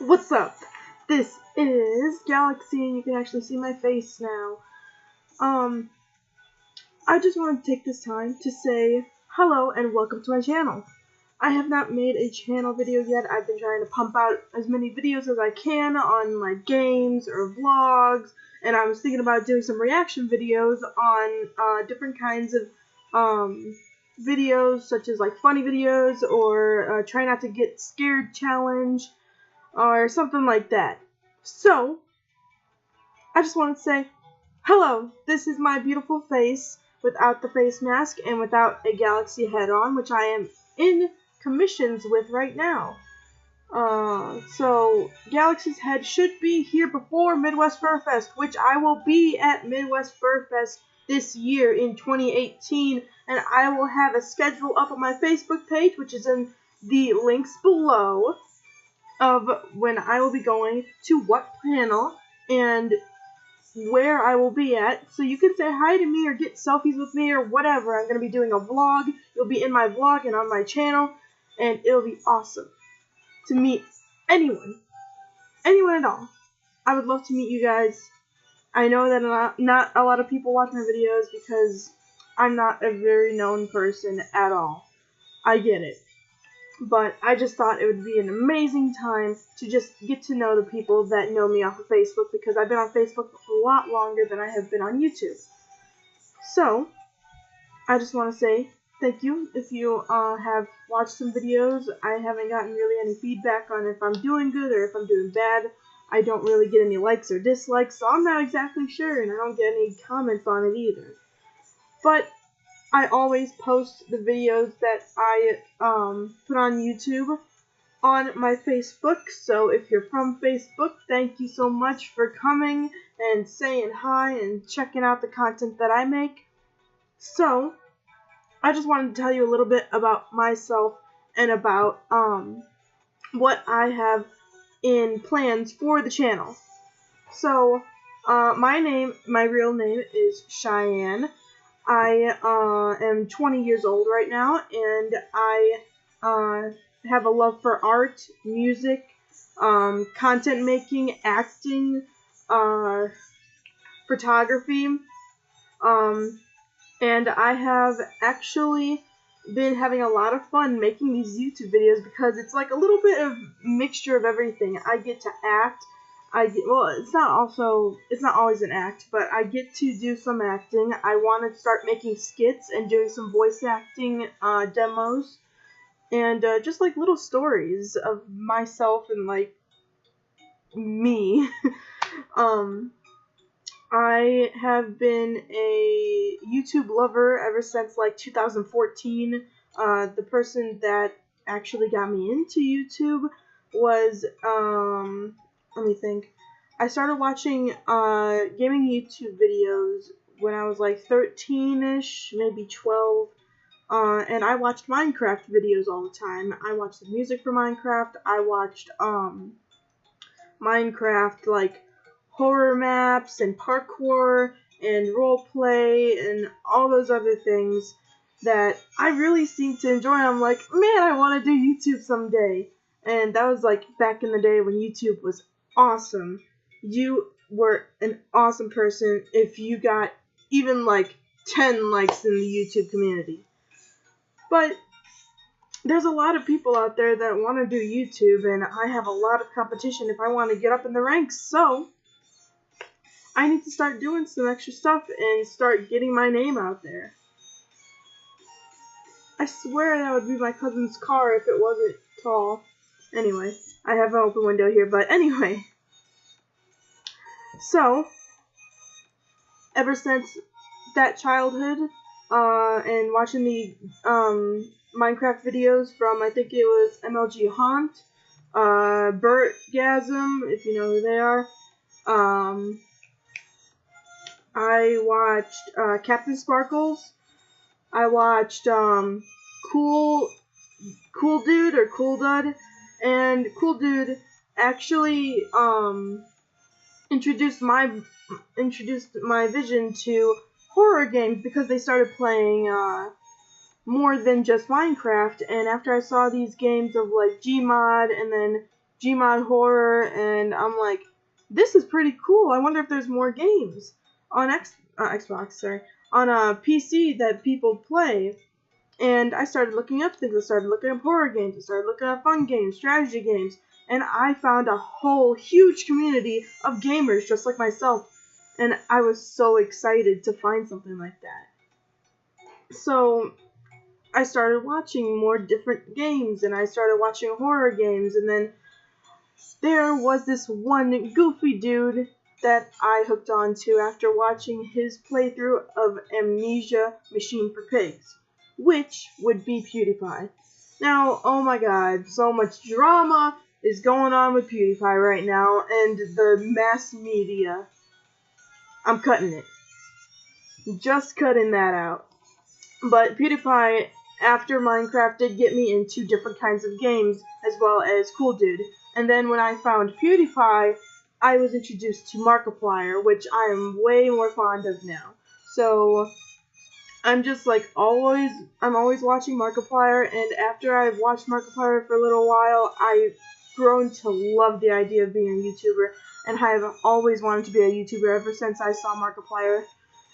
What's up? This is Galaxy, and you can actually see my face now. I just want to take this time to say hello and welcome to my channel. I have not made a channel video yet. I've been trying to pump out as many videos as I can on like games or vlogs, and I was thinking about doing some reaction videos on different kinds of videos, such as like funny videos or try not to get scared challenge or something like that. So, I just want to say, hello, this is my beautiful face without the face mask and without a Galaxy head on, which I am in commissions with right now. So, Galaxy's head should be here before Midwest Fur Fest, which I will be at Midwest Fur Fest this year in 2018, and I will have a schedule up on my Facebook page, which is in the links below, of when I will be going to what panel and where I will be at, so you can say hi to me or get selfies with me or whatever. I'm going to be doing a vlog. You'll be in my vlog and on my channel, and it'll be awesome to meet anyone at all. I would love to meet you guys. I know that not a lot of people watch my videos because I'm not a very known person at all. I get it. But I just thought it would be an amazing time to just get to know the people that know me off of Facebook, because I've been on Facebook a lot longer than I have been on YouTube. So, I just want to say thank you if you have watched some videos. I haven't gotten really any feedback on if I'm doing good or if I'm doing bad. I don't really get any likes or dislikes, so I'm not exactly sure, and I don't get any comments on it either. But I always post the videos that I put on YouTube on my Facebook, so if you're from Facebook, thank you so much for coming and saying hi and checking out the content that I make. So, I just wanted to tell you a little bit about myself and about what I have in plans for the channel. So, my real name is Cheyenne. I am 20 years old right now, and I have a love for art, music, content making, acting, photography, and I have actually been having a lot of fun making these YouTube videos because it's like a little bit of mixture of everything. I get to act. It's not always an act, but I get to do some acting. I want to start making skits and doing some voice acting demos, and just like little stories of myself and like me. I have been a YouTube lover ever since like 2014. The person that actually got me into YouTube was let me think. I started watching gaming YouTube videos when I was like 13-ish, maybe 12, and I watched Minecraft videos all the time. I watched the music for Minecraft. I watched Minecraft like horror maps and parkour and roleplay and all those other things that I really seem to enjoy. I'm like, man, I want to do YouTube someday. And that was like back in the day when YouTube was awesome. You were an awesome person if you got even like 10 likes in the YouTube community. But there's a lot of people out there that want to do YouTube, and I have a lot of competition if I want to get up in the ranks, so I need to start doing some extra stuff and start getting my name out there. I swear that would be my cousin's car if it wasn't tall. Anyway, I have an open window here, but anyway. So, ever since that childhood, and watching the Minecraft videos from, I think it was MLG Haunt, Bertgasm, if you know who they are, I watched Captain Sparkles. I watched Cool Dude or Cool Dud, and Cool Dude actually introduced my vision to horror games because they started playing more than just Minecraft. And after I saw these games of like Gmod and then Gmod Horror, and I'm like, this is pretty cool. I wonder if there's more games on Xbox, sorry, on a PC that people play. And I started looking up things. I started looking up horror games. I started looking up fun games, strategy games, and I found a whole huge community of gamers just like myself. And I was so excited to find something like that. So I started watching more different games, and I started watching horror games, and then there was this one goofy dude that I hooked on to after watching his playthrough of Amnesia Machine for Pigs, which would be PewDiePie. Now, oh my god, so much drama is going on with PewDiePie right now, and the mass media. I'm cutting it. Just cutting that out. But PewDiePie, after Minecraft, did get me into different kinds of games, as well as Cool Dude. And then when I found PewDiePie, I was introduced to Markiplier, which I am way more fond of now. So I'm just like I'm always watching Markiplier, and after I've watched Markiplier for a little while, I've grown to love the idea of being a YouTuber, and I've always wanted to be a YouTuber ever since I saw Markiplier.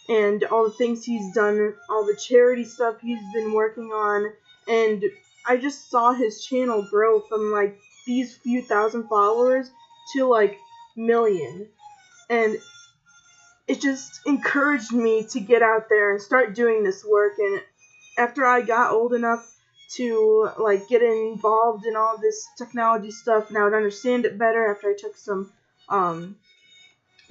And all the things he's done, all the charity stuff he's been working on, and I just saw his channel grow from like these few thousand followers to like million, and it just encouraged me to get out there and start doing this work. And after I got old enough to like get involved in all this technology stuff, and I would understand it better after I took some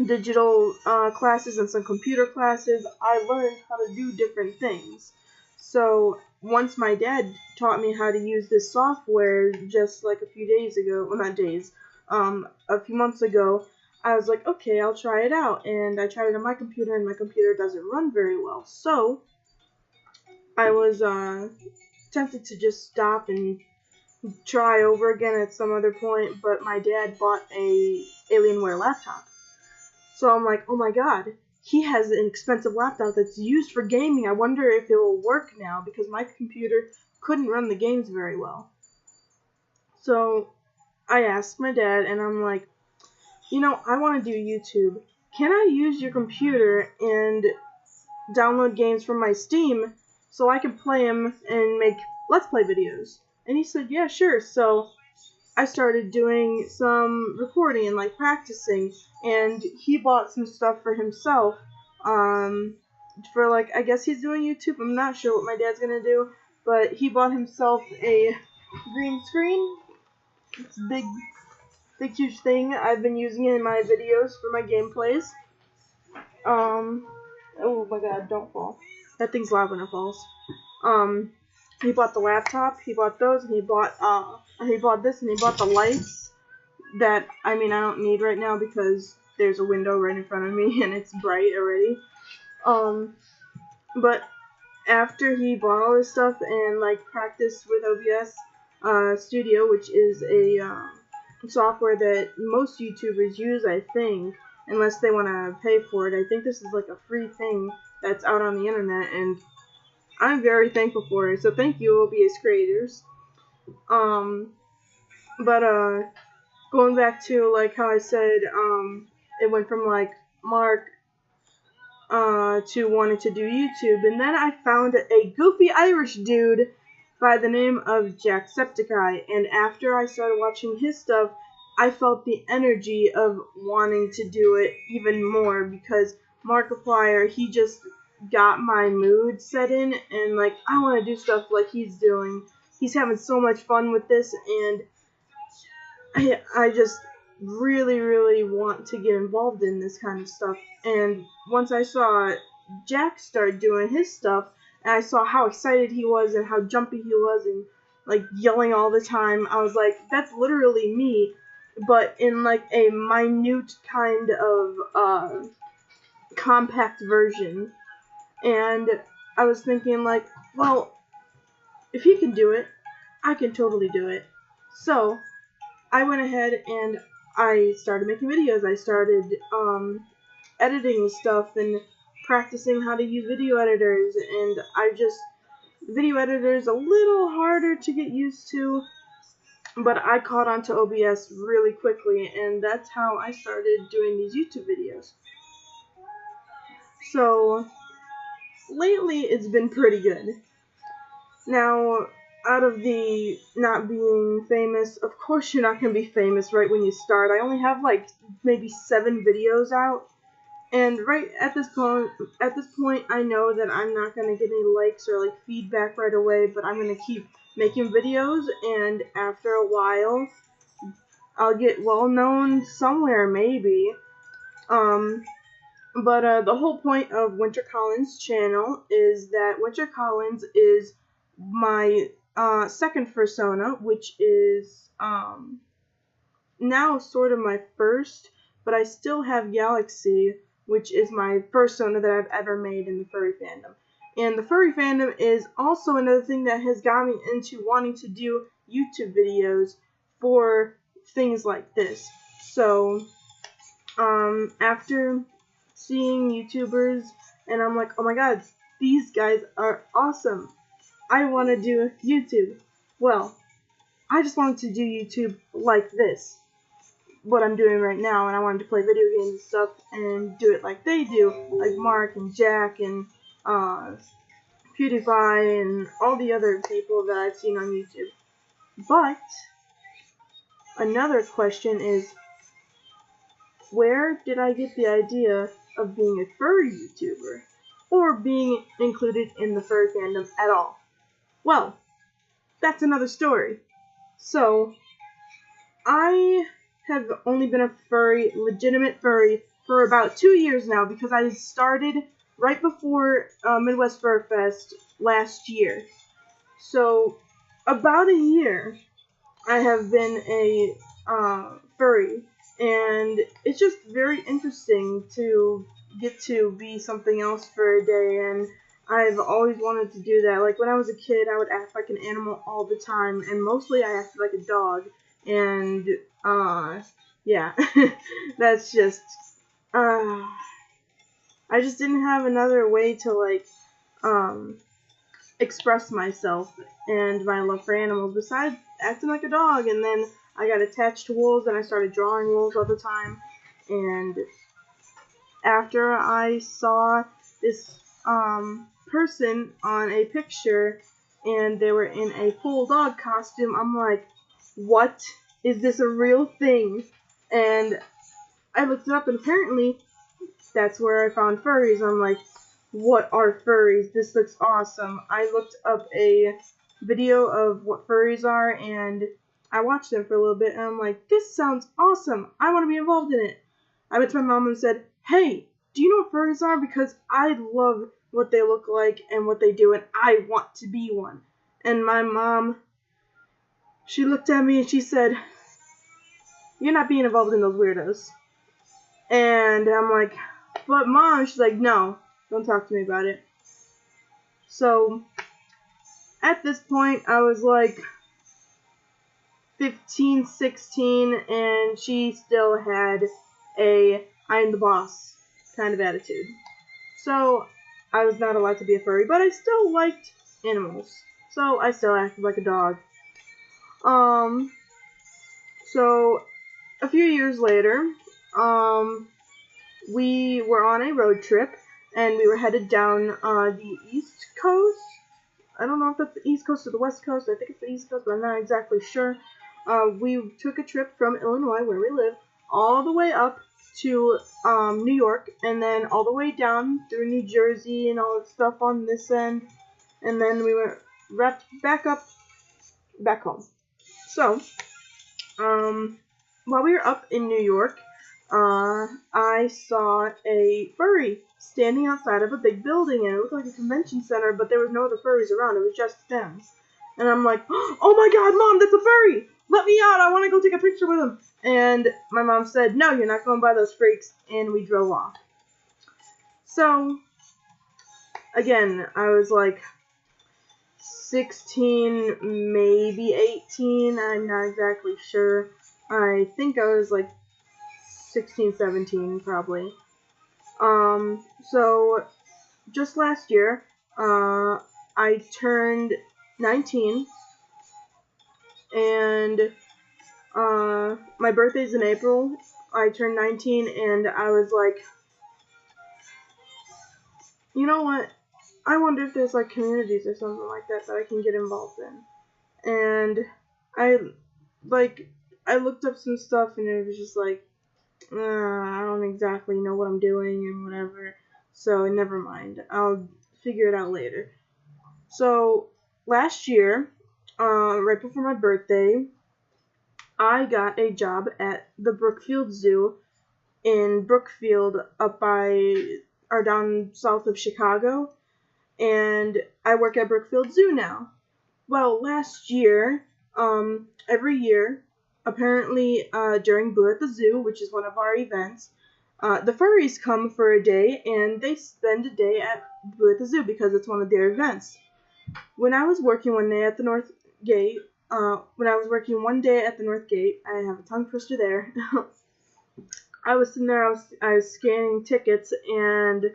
digital classes and some computer classes, I learned how to do different things. So once my dad taught me how to use this software just like a few days ago, well not days, a few months ago, I was like, okay, I'll try it out. And I tried it on my computer, and my computer doesn't run very well. So I was tempted to just stop and try over again at some other point, but my dad bought a Alienware laptop. So I'm like, oh my god, he has an expensive laptop that's used for gaming. I wonder if it will work now, because my computer couldn't run the games very well. So I asked my dad, and I'm like, you know, I want to do YouTube. Can I use your computer and download games from my Steam so I can play them and make Let's Play videos? And he said, yeah, sure. So I started doing some recording and like practicing, and he bought some stuff for himself. For like, I guess he's doing YouTube. I'm not sure what my dad's gonna do, but he bought himself a green screen. It's a big huge thing. I've been using it in my videos for my gameplays. Oh my god, don't fall. That thing's loud when it falls. He bought the laptop, he bought those, and he bought this, and he bought the lights that, I mean, I don't need right now because there's a window right in front of me and it's bright already. But after he bought all this stuff and like practiced with OBS Studio, which is a software that most YouTubers use, I think, unless they want to pay for it. I think this is like a free thing that's out on the internet, and I'm very thankful for it, so thank you, OBS creators. Going back to, like, how I said, it went from, like, Mark, to wanting to do YouTube, and then I found a goofy Irish dude by the name of Jacksepticeye, and after I started watching his stuff, I felt the energy of wanting to do it even more, because Markiplier, he just got my mood set in, and like, I want to do stuff like he's doing. He's having so much fun with this, and I just really want to get involved in this kind of stuff. And once I saw Jack start doing his stuff, and I saw how excited he was and how jumpy he was and like yelling all the time, I was like, that's literally me, but in like a minute kind of compact version. And I was thinking, like, well, if he can do it, I can totally do it. So I went ahead and I started making videos. I started editing stuff and practicing how to use video editors, and video editor is a little harder to get used to, but I caught on to OBS really quickly, and that's how I started doing these YouTube videos. So lately it's been pretty good. Now, out of the not being famous, of course you're not going to be famous right when you start. I only have like maybe 7 videos out, and right at this point, I know that I'm not going to get any likes or like feedback right away, but I'm going to keep making videos, and after a while, I'll get well known somewhere maybe. But the whole point of Winter Collins' channel is that Winter Collins is my second persona, which is now sort of my first, but I still have Galaxy, which is my persona that I've ever made in the furry fandom. And the furry fandom is also another thing that has got me into wanting to do YouTube videos for things like this. So, after seeing YouTubers, and I'm like, oh my god, these guys are awesome. I want to do YouTube. Well, I just wanted to do YouTube like this, what I'm doing right now, and I wanted to play video games and stuff and do it like they do, like Mark and Jack and PewDiePie and all the other people that I've seen on YouTube. But another question is, where did I get the idea of being a furry YouTuber, or being included in the furry fandom at all? Well, that's another story. So, I have only been a furry, legitimate furry, for about 2 years now, because I started right before Midwest Fur Fest last year. So, about a year, I have been a furry, and it's just very interesting to get to be something else for a day, and I've always wanted to do that. Like when I was a kid, I would act like an animal all the time, and mostly I acted like a dog, and yeah, that's just, I just didn't have another way to like, express myself and my love for animals besides acting like a dog. And then I got attached to wolves, and I started drawing wolves all the time. And after I saw this person on a picture, and they were in a full dog costume, I'm like, what? Is this a real thing? And I looked it up, and apparently that's where I found furries. I'm like, what are furries? This looks awesome. I looked up a video of what furries are, and I watched them for a little bit, and I'm like, this sounds awesome. I want to be involved in it. I went to my mom and said, hey, do you know what furries are? Because I love what they look like and what they do, and I want to be one. And my mom, she looked at me and she said, you're not being involved in those weirdos. And I'm like, but Mom, she's like, no, don't talk to me about it. So, at this point, I was like 15, 16, and she still had a I'm the boss kind of attitude. So, I was not allowed to be a furry, but I still liked animals. So, I still acted like a dog. So, a few years later, we were on a road trip, and we were headed down the East Coast. I don't know if that's the East Coast or the West Coast. I think it's the East Coast, but I'm not exactly sure. We took a trip from Illinois, where we live, all the way up to New York, and then all the way down through New Jersey and all that stuff on this end, and then we went wrapped back up, back home. So, while we were up in New York, I saw a furry standing outside of a big building, and it looked like a convention center, but there was no other furries around. It was just them. And I'm like, oh my god, Mom, that's a furry! Let me out! I want to go take a picture with him! And my mom said, no, you're not going by those freaks, and we drove off. So, again, I was like 16, maybe 18, I'm not exactly sure. I think I was like 16, 17, probably. So, just last year, I turned 19, and My birthday's in April. I turned 19, and I was like, you know what? I wonder if there's like communities or something like that I can get involved in. And I I looked up some stuff, and it was just like, I don't exactly know what I'm doing and whatever. So never mind. I'll figure it out later. So last year, right before my birthday, I got a job at the Brookfield Zoo in Brookfield, up by or down south of Chicago, and I work at Brookfield Zoo now. Well, last year, every year, apparently during Boo at the Zoo, which is one of our events, the furries come for a day, and they spend a day at Boo at the Zoo because it's one of their events. When I was working one day at the North Gate, I have a tongue twister there. I was sitting there, I was scanning tickets, and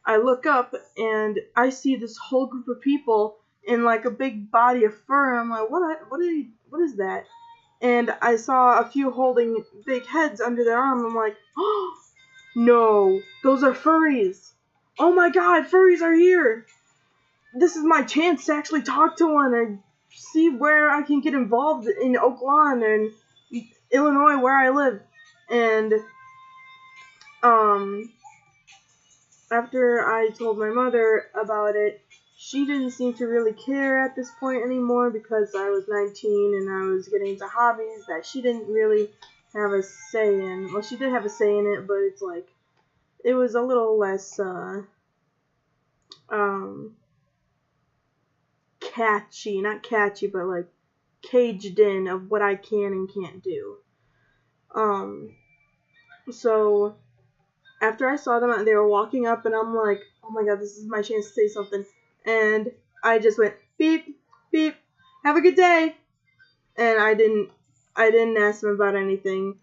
I look up, and I see this whole group of people in like a big body of fur, and I'm like, what is that? And I saw a few holding big heads under their arm, and I'm like, oh, no, those are furries. Oh my god, furries are here. This is my chance to actually talk to one and see where I can get involved in Oak Lawn and Illinois, where I live. And after I told my mother about it, she didn't seem to really care at this point anymore because I was 19 and I was getting into hobbies that she didn't really have a say in. Well, she did have a say in it, but it's like, it was a little less, catchy, not catchy, but like caged in of what I can and can't do. So after I saw them, they were walking up, and I'm like, oh my god, this is my chance to say something. And I just went, beep, beep, have a good day. And I didn't ask them about anything.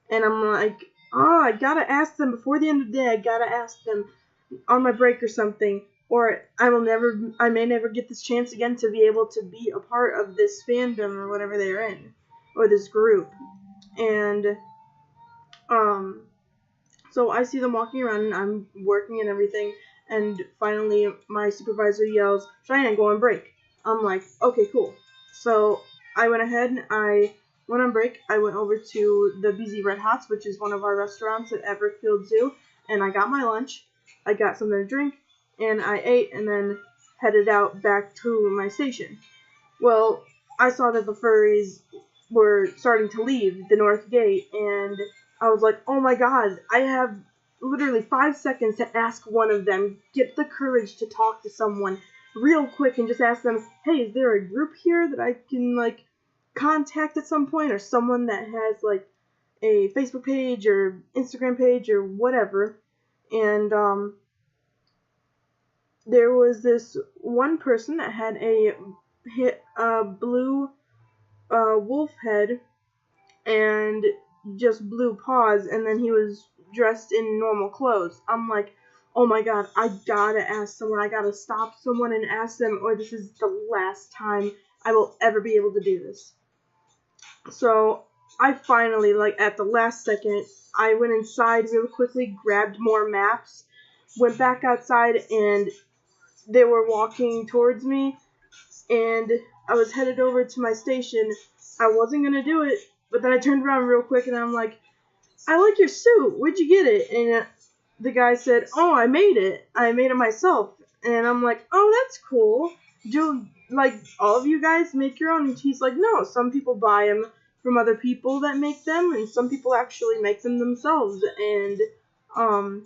And I'm like, oh, I gotta ask them before the end of the day. I gotta ask them on my break or something. Or I may never get this chance again to be able to be a part of this fandom or whatever they're in. Or this group. And, so I see them walking around, and I'm working and everything, and finally my supervisor yells, Cheyenne, go on break. I'm like, okay, cool. So I went ahead, and I went on break. I went over to the BZ Red Hots, which is one of our restaurants at Brookfield Zoo, and I got my lunch. I got something to drink, and I ate, and then headed out back to my station. Well, I saw that the furries were starting to leave the North Gate, and I was like, oh my god, I have literally 5 seconds to ask one of them, get the courage to talk to someone real quick and just ask them, hey, is there a group here that I can, like, contact at some point, or someone that has, like, a Facebook page or Instagram page or whatever. And, there was this one person that had a blue wolf head and just blue paws, and then he was dressed in normal clothes. I'm like, oh my god, I gotta ask someone. I gotta stop someone and ask them, or this is the last time I will ever be able to do this. So I finally, like, at the last second, I went inside real quickly, grabbed more maps, went back outside, and they were walking towards me, and I was headed over to my station. I wasn't gonna do it, but then I turned around real quick, and I'm like, I like your suit. Where'd you get it? And the guy said, oh, I made it. I made it myself. And I'm like, oh, that's cool. Do, like, all of you guys make your own? And he's like, no, some people buy them from other people that make them, and some people actually make them themselves. And, I'm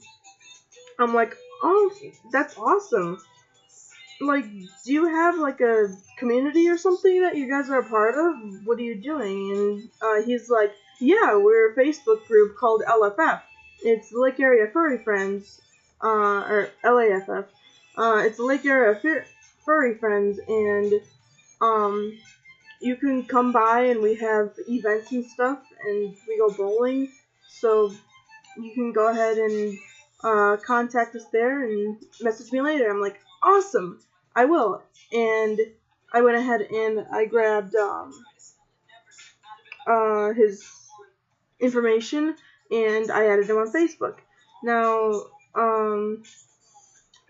like, oh, that's awesome. Like, do you have, like, a community or something that you guys are a part of? What are you doing? And, he's like, yeah, we're a Facebook group called LFF. It's Lake Area Furry Friends, or LAFF. It's Lake Area Furry Friends, and, you can come by, and we have events and stuff, and we go bowling, so you can go ahead and, contact us there and message me later. I'm like, awesome, I will. And I went ahead and I grabbed his information, and I added him on Facebook. Now,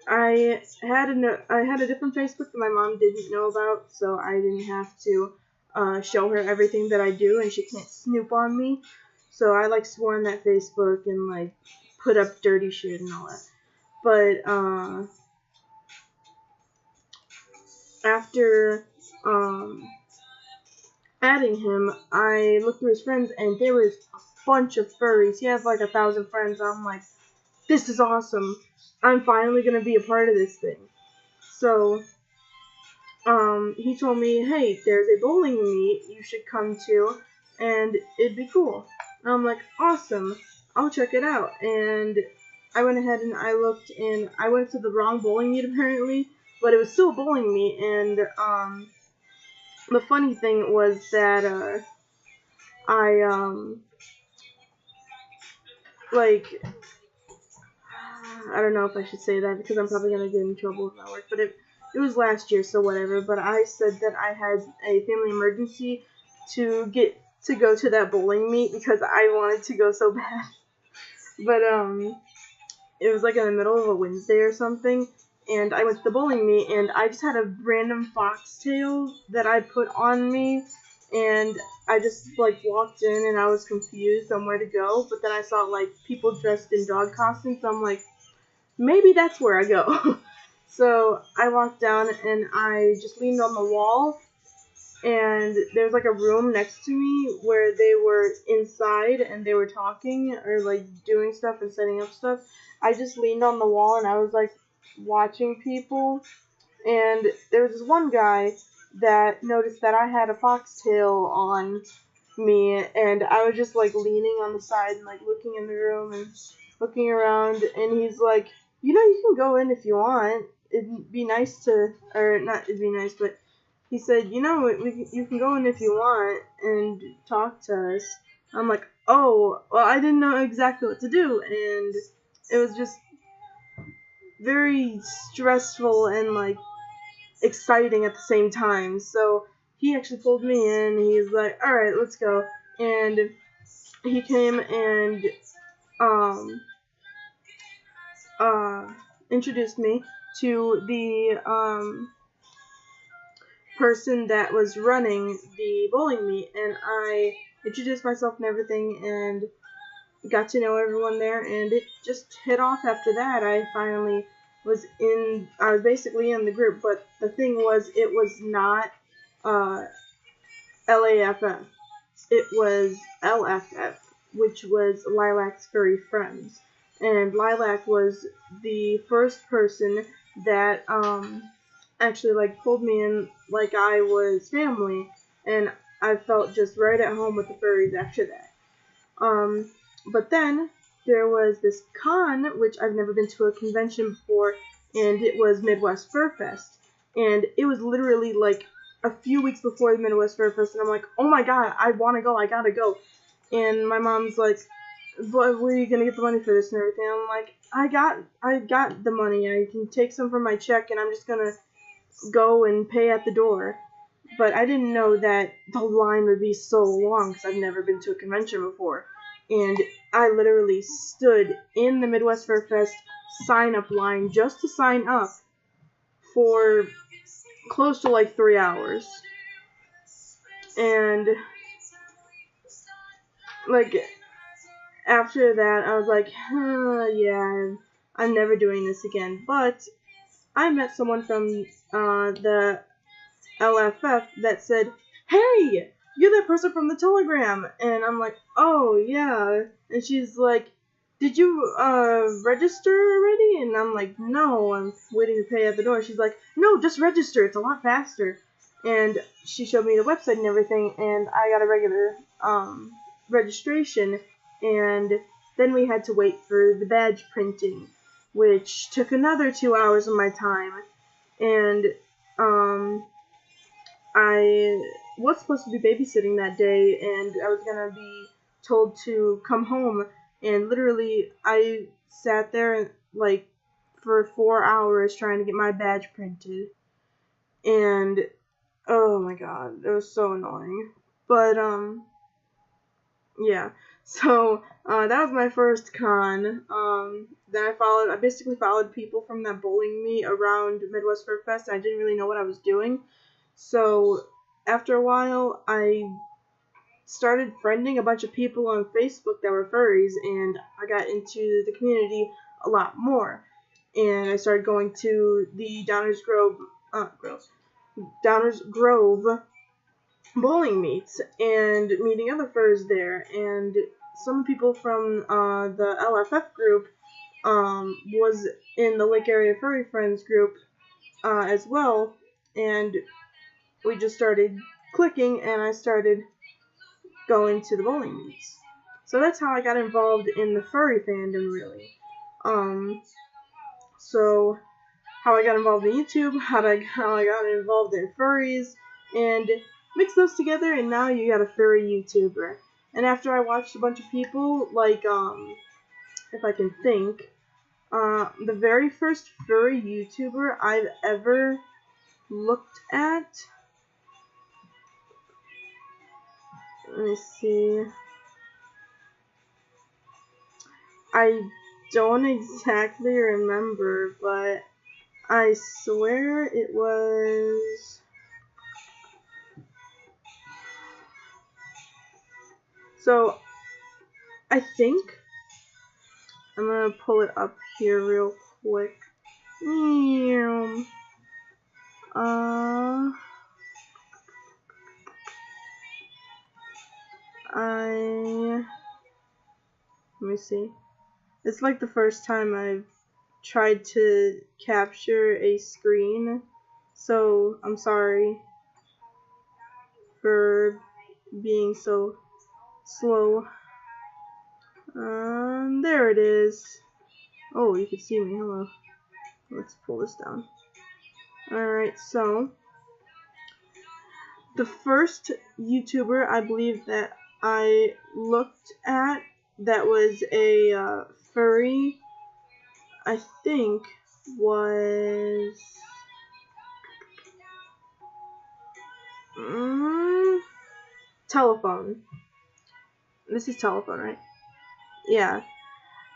I had a different Facebook that my mom didn't know about, so I didn't have to show her everything that I do, and she can't snoop on me. So I like swore on that Facebook and like put up dirty shit and all that. But after adding him, I looked through his friends, and there was a bunch of furries. He has like 1,000 friends. I'm like, this is awesome. I'm finally gonna be a part of this thing. So, he told me, hey, there's a bowling meet you should come to, and it'd be cool. And I'm like, awesome, I'll check it out. And I went ahead and I looked, and I went to the wrong bowling meet apparently, but it was still a bowling meet. And the funny thing was that I don't know if I should say that because I'm probably gonna get in trouble with my work, but it was last year, so whatever. But I said that I had a family emergency to go to that bowling meet because I wanted to go so bad. But it was like in the middle of a Wednesday or something, and I went to the bowling meet, and I just had a random foxtail that I put on me, and I just like walked in, and I was confused on where to go. But then I saw like people dressed in dog costumes, so I'm like, maybe that's where I go. So I walked down, and I just leaned on the wall, and there's like a room next to me where they were inside and they were talking or like doing stuff and setting up stuff. I just leaned on the wall and I was like watching people, and there was this one guy that noticed that I had a foxtail on me, and I was just like leaning on the side and like looking in the room and looking around, and he's like, you know, you can go in if you want. It'd be nice to, or not it'd be nice, but he said, you know, you can go in if you want and talk to us. I'm like, oh, well, I didn't know exactly what to do, and it was just very stressful and like exciting at the same time. So he actually pulled me in. He's like, all right, let's go. And he came and introduced me to the person that was running the bowling meet, and I introduced myself and everything and got to know everyone there, and it just hit off after that. I was basically in the group, but the thing was, it was not LAFF. It was LFF, which was Lilac's Furry Friends. And Lilac was the first person that actually like pulled me in like I was family, and I felt just right at home with the furries after that. But then there was this con, which I've never been to a convention before, and it was Midwest Fur Fest. And it was literally like a few weeks before the Midwest Fur Fest, and I'm like, oh my god, I want to go, I gotta go. And my mom's like, where are you gonna get the money for this and everything? I'm like, I got the money. I can take some from my check, and I'm just gonna go and pay at the door. But I didn't know that the line would be so long because I've never been to a convention before. And I literally stood in the Midwest Fur Fest sign-up line just to sign up for close to like 3 hours. And like after that, I was like, yeah, I'm never doing this again. But I met someone from the LFF that said, hey, you're that person from the Telegram. And I'm like, oh, yeah. And she's like, did you register already? And I'm like, no, I'm waiting to pay at the door. She's like, no, just register. It's a lot faster. And she showed me the website and everything, and I got a regular registration. And then we had to wait for the badge printing, which took another 2 hours of my time. And I was supposed to be babysitting that day, and I was gonna be told to come home, and literally I sat there like for 4 hours trying to get my badge printed, and oh my god, it was so annoying. But yeah. So that was my first con. Then I basically followed people from that bowling meet around Midwest Fur Fest, and I didn't really know what I was doing. So after a while, I started friending a bunch of people on Facebook that were furries, and I got into the community a lot more. And I started going to the Downers Grove bowling meets and meeting other furs there. And some people from the LFF group was in the Lake Area Furry Friends group as well. And we just started clicking, and I started going to the bowling meets. So that's how I got involved in the furry fandom, really. So how I got involved in YouTube, how I got involved in furries, and mix those together, and now you got a furry YouTuber. And after I watched a bunch of people, like, if I can think, the very first furry YouTuber I've ever looked at, let me see, I don't exactly remember, but I swear it was... So, I think I'm gonna pull it up here real quick. Let me see. It's like the first time I've tried to capture a screen, so I'm sorry for being so slow. There it is. Oh, you can see me. Hello. Let's pull this down. Alright, so the first YouTuber I believe that I looked at that was a furry, I think, was Telephone. This is Telephone, right? Yeah.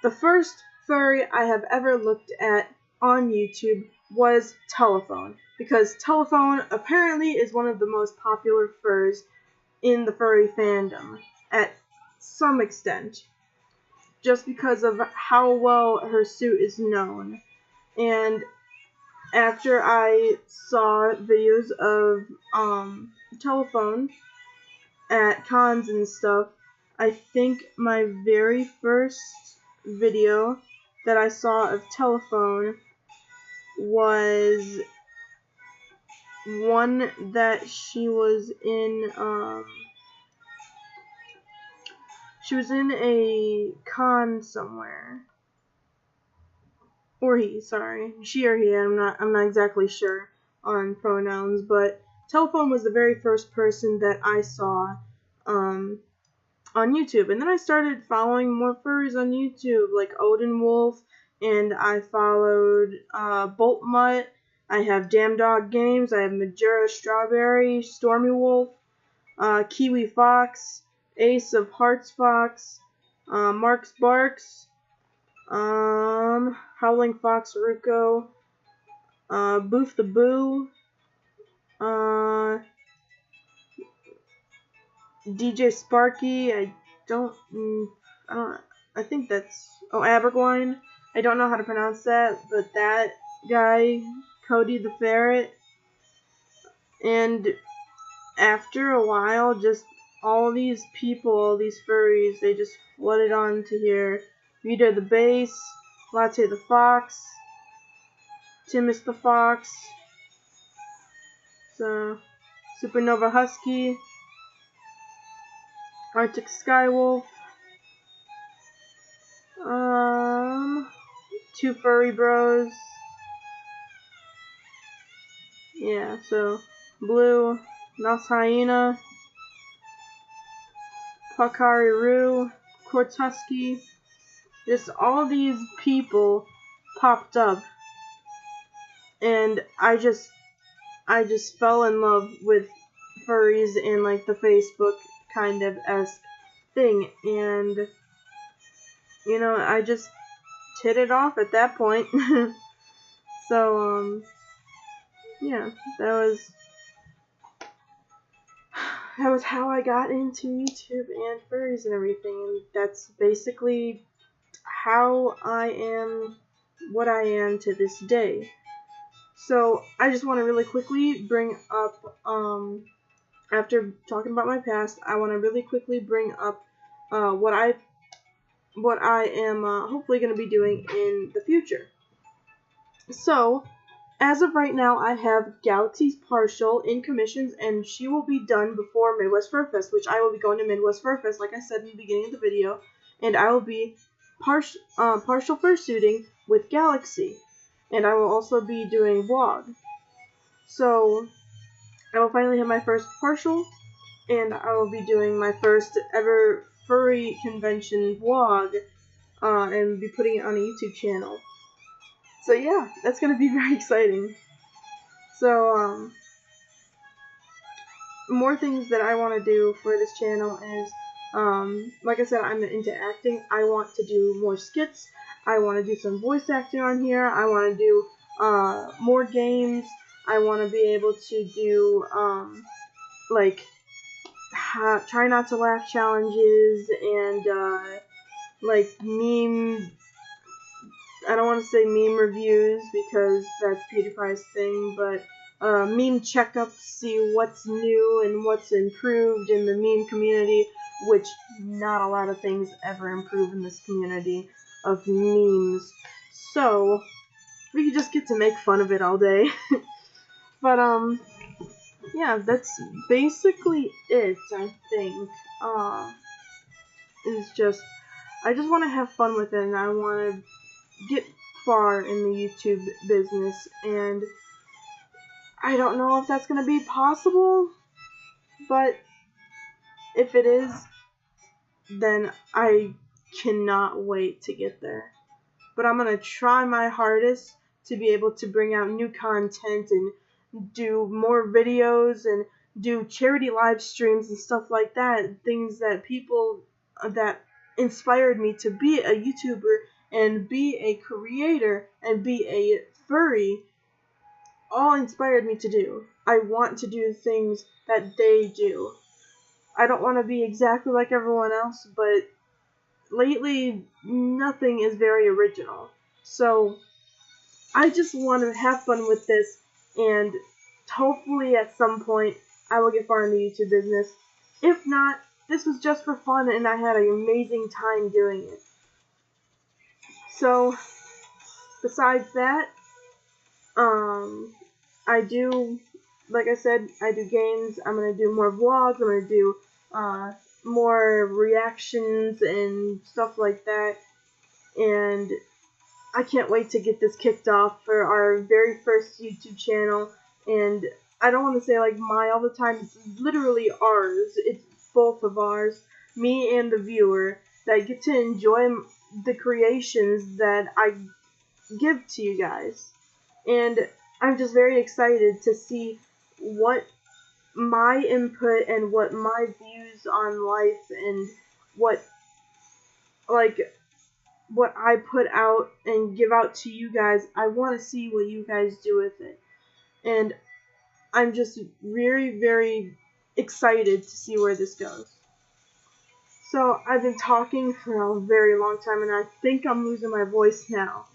The first furry I have ever looked at on YouTube was Telephone, because Telephone apparently is one of the most popular furs in the furry fandom, at some extent, just because of how well her suit is known. And after I saw videos of Telephone at cons and stuff, I think my very first video that I saw of Telephone was one that she was in a con somewhere. Or he, sorry. She or he, I'm not exactly sure on pronouns, but Telephone was the very first person that I saw on YouTube. And then I started following more furries on YouTube, like Odin Wolf, and I followed Bolt Mutt. I have Damn Dog Games, I have Majora Strawberry, Stormy Wolf, Kiwi Fox, Ace of Hearts Fox, Marks Barks, Howling Fox Ruko, Boof the Boo, DJ Sparky, I think that's, Abergwine, I don't know how to pronounce that, but that guy, Cody the Ferret, and after a while, just all these people, all these furries, they just flooded onto here. Rita the Bass, Latte the Fox, Timus the Fox, Supernova Husky, Arctic Skywolf, Two Furry Bros, yeah, so Blue, Mouse Hyena, Pakari Roo, Quartz Husky, just all these people popped up, and I just fell in love with furries in like the Facebook kind of esque thing, and you know, I just hit it off at that point. So yeah, that was how I got into YouTube and furries and everything, and that's basically how I am what I am to this day. So I just want to really quickly bring up, after talking about my past, I want to really quickly bring up what I am hopefully going to be doing in the future. So, as of right now, I have Galaxy's partial in commissions, and she will be done before Midwest Fur Fest, which I will be going to Midwest Fur Fest, like I said in the beginning of the video, and I will be partial fursuiting with Galaxy, and I will also be doing vlog. So, I will finally have my first partial, and I will be doing my first ever furry convention vlog, and be putting it on a YouTube channel. So yeah, that's gonna be very exciting. So more things that I want to do for this channel is, like I said, I'm into acting. I want to do more skits. I want to do some voice acting on here. I want to do more games. I want to be able to do like try not to laugh challenges and like meme. I don't want to say meme reviews because that's PewDiePie's thing, but meme checkups, see what's new and what's improved in the meme community, which not a lot of things ever improve in this community of memes. So we could just get to make fun of it all day. But yeah, that's basically it, I think. It's just, I just want to have fun with it, and I want to get far in the YouTube business, and I don't know if that's going to be possible, but if it is, then I cannot wait to get there. But I'm going to try my hardest to be able to bring out new content and do more videos and do charity live streams and stuff like that, things that people that inspired me to be a YouTuber and be a creator and be a furry, all inspired me to do. I want to do things that they do. I don't want to be exactly like everyone else, but lately nothing is very original. So I just want to have fun with this, and hopefully at some point I will get far in the YouTube business. If not, this was just for fun and I had an amazing time doing it. So, besides that, I do, like I said, I do games. I'm going to do more vlogs. I'm going to do more reactions and stuff like that. And I can't wait to get this kicked off for our very first YouTube channel. And I don't want to say like my all the time. It's literally ours. It's both of ours, me and the viewer, that get to enjoy the creations that I give to you guys. And I'm just very excited to see what my input and what my views on life and what I put out and give out to you guys. I want to see what you guys do with it. And I'm just very, very excited to see where this goes. So I've been talking for a very long time, and I think I'm losing my voice now.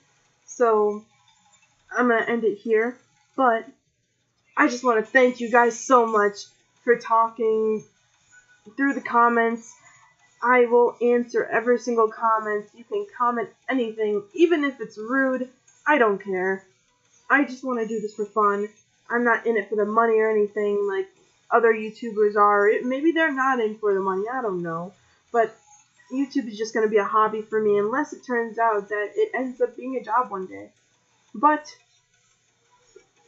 So I'm going to end it here. But I just want to thank you guys so much for talking through the comments. I will answer every single comment. You can comment anything, even if it's rude. I don't care. I just want to do this for fun. I'm not in it for the money or anything like other YouTubers are. Maybe they're not in for the money. I don't know. But YouTube is just going to be a hobby for me unless it turns out that it ends up being a job one day. But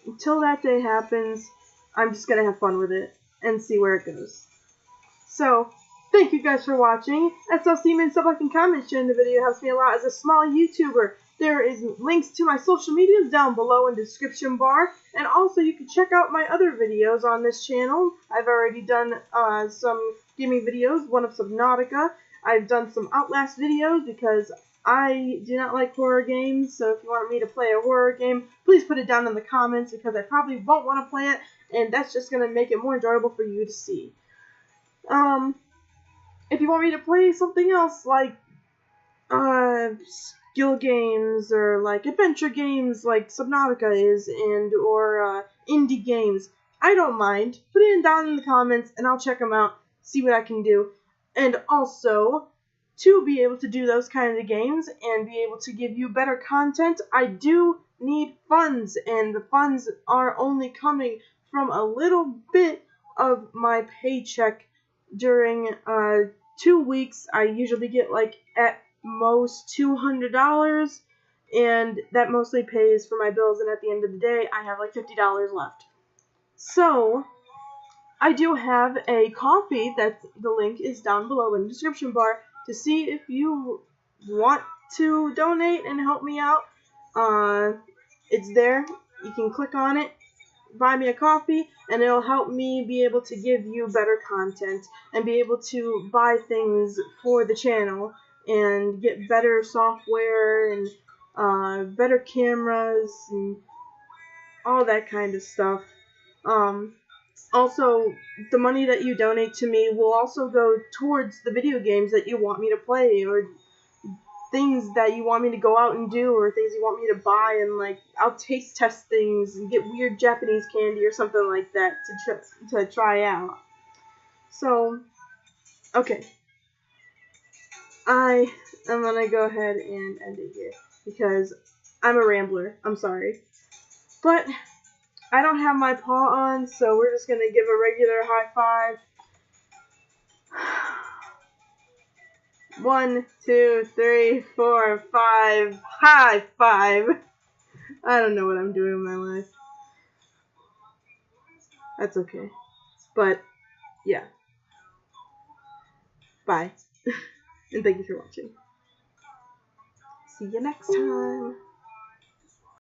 until that day happens, I'm just going to have fun with it and see where it goes. So, thank you guys for watching. SLC and stuff like and comment, sharing the video helps me a lot as a small YouTuber. There is links to my social medias down below in the description bar. And also you can check out my other videos on this channel. I've already done some gaming videos, one of Subnautica. I've done some Outlast videos because I do not like horror games, so if you want me to play a horror game, please put it down in the comments because I probably won't want to play it, and that's just going to make it more enjoyable for you to see. If you want me to play something else like skill games or like adventure games like Subnautica is or indie games, I don't mind. Put it down in the comments and I'll check them out, see what I can do. And also, to be able to do those kind of games and be able to give you better content, I do need funds, and the funds are only coming from a little bit of my paycheck during 2 weeks. I usually get like at most $200, and that mostly pays for my bills, and at the end of the day I have like $50 left. So I do have a Ko-fi that the link is down below in the description bar to see if you want to donate and help me out. It's there. You can click on it, buy me a Ko-fi, and it'll help me be able to give you better content and be able to buy things for the channel and get better software and better cameras and all that kind of stuff. Also, the money that you donate to me will also go towards the video games that you want me to play, or things that you want me to go out and do, or things you want me to buy, and like I'll taste test things and get weird Japanese candy or something like that to try out. So, okay, I am gonna go ahead and end it here because I'm a rambler. I'm sorry, but I don't have my paw on, so we're just gonna give a regular high five. 1, 2, 3, 4, 5. High five. I don't know what I'm doing in my life. That's okay. But, yeah. Bye. And thank you for watching. See you next time.